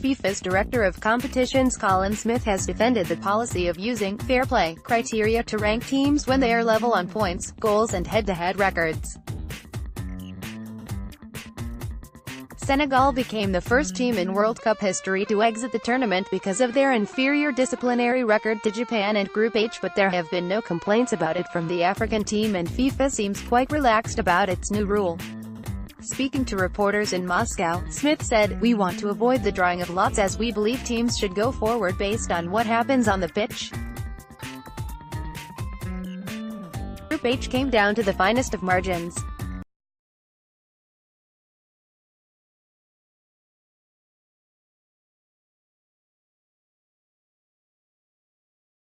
FIFA's director of competitions Colin Smith has defended the policy of using fair play criteria to rank teams when they are level on points, goals and head-to-head records. Senegal became the first team in World Cup history to exit the tournament because of their inferior disciplinary record to Japan and Group H, but there have been no complaints about it from the African team and FIFA seems quite relaxed about its new rule. Speaking to reporters in Moscow, Smith said, "We want to avoid the drawing of lots as we believe teams should go forward based on what happens on the pitch." Group H came down to the finest of margins.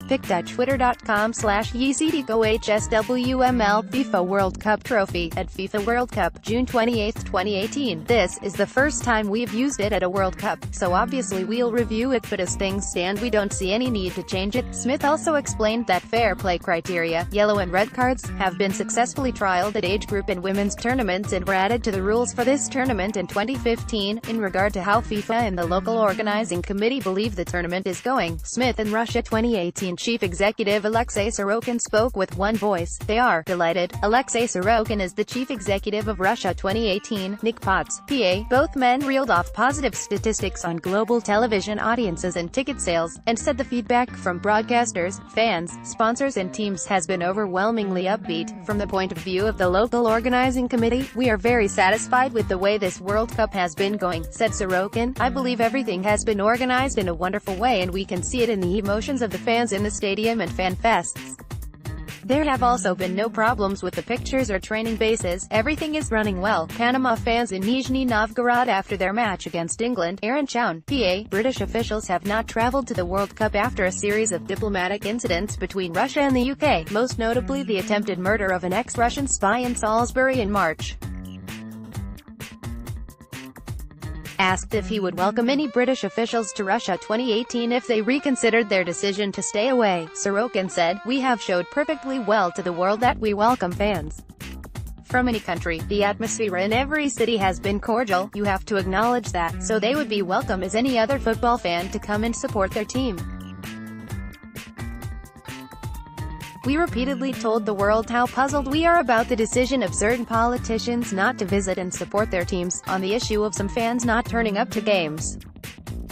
pic.twitter.com/YCDCOHSWML FIFA World Cup Trophy at FIFA World Cup, June 28, 2018. This is the first time we've used it at a World Cup, so obviously we'll review it, but as things stand we don't see any need to change it. Smith also explained that fair play criteria, yellow and red cards, have been successfully trialed at age group and women's tournaments and were added to the rules for this tournament in 2015. In regard to how FIFA and the local organizing committee believe the tournament is going, Smith and Russia 2018 Chief Executive Alexei Sorokin spoke with one voice. They are delighted. Alexei Sorokin is the Chief Executive of Russia 2018, Nick Potts, PA. Both men reeled off positive statistics on global television audiences and ticket sales, and said the feedback from broadcasters, fans, sponsors and teams has been overwhelmingly upbeat. From the point of view of the local organizing committee, we are very satisfied with the way this World Cup has been going, said Sorokin. I believe everything has been organized in a wonderful way and we can see it in the emotions of the fans in the stadium and fan fests. There have also been no problems with the pictures or training bases. Everything is running well. Panama fans in Nizhny Novgorod after their match against England. Aaron Chown, PA. British officials have not traveled to the World Cup after a series of diplomatic incidents between Russia and the UK, most notably the attempted murder of an ex-Russian spy in Salisbury in March. Asked if he would welcome any British officials to Russia 2018 if they reconsidered their decision to stay away, Sorokin said, "We have showed perfectly well to the world that we welcome fans from any country. The atmosphere in every city has been cordial, you have to acknowledge that, so they would be welcome as any other football fan to come and support their team. We repeatedly told the world how puzzled we are about the decision of certain politicians not to visit and support their teams, on the issue of some fans not turning up to games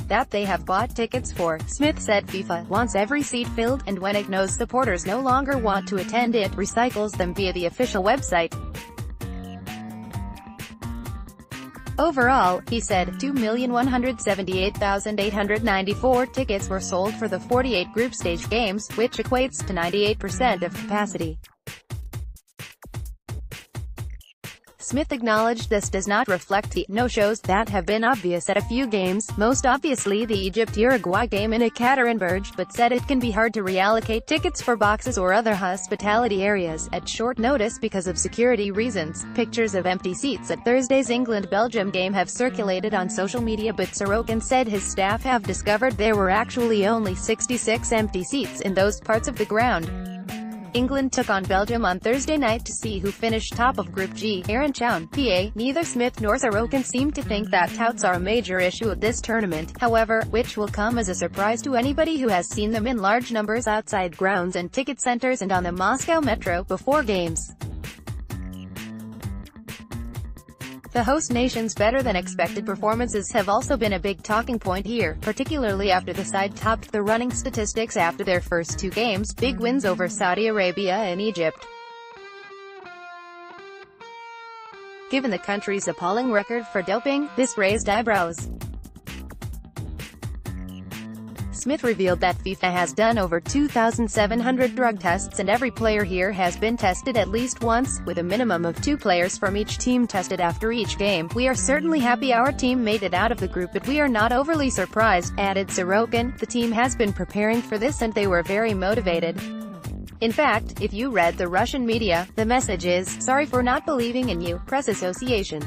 that they have bought tickets for." Smith said FIFA wants every seat filled, and when it knows supporters no longer want to attend it recycles them via the official website. Overall, he said, 2,178,894 tickets were sold for the 48 group stage games, which equates to 98% of capacity. Smith acknowledged this does not reflect the no-shows that have been obvious at a few games, most obviously the Egypt-Uruguay game in Ekaterinburg, but said it can be hard to reallocate tickets for boxes or other hospitality areas at short notice because of security reasons. Pictures of empty seats at Thursday's England-Belgium game have circulated on social media, but Sorokin said his staff have discovered there were actually only 66 empty seats in those parts of the ground. England took on Belgium on Thursday night to see who finished top of Group G. Aaron Chown, PA. Neither Smith nor Sorokin seem to think that touts are a major issue of this tournament, however, which will come as a surprise to anybody who has seen them in large numbers outside grounds and ticket centers and on the Moscow metro before games. The host nation's better-than-expected performances have also been a big talking point here, particularly after the side topped the running statistics after their first two games, big wins over Saudi Arabia and Egypt. Given the country's appalling record for doping, this raised eyebrows. Smith revealed that FIFA has done over 2,700 drug tests and every player here has been tested at least once, with a minimum of 2 players from each team tested after each game. "We are certainly happy our team made it out of the group, but we are not overly surprised," added Sorokin. "The team has been preparing for this and they were very motivated. In fact, if you read the Russian media, the message is, 'Sorry for not believing in you, Press Association.'"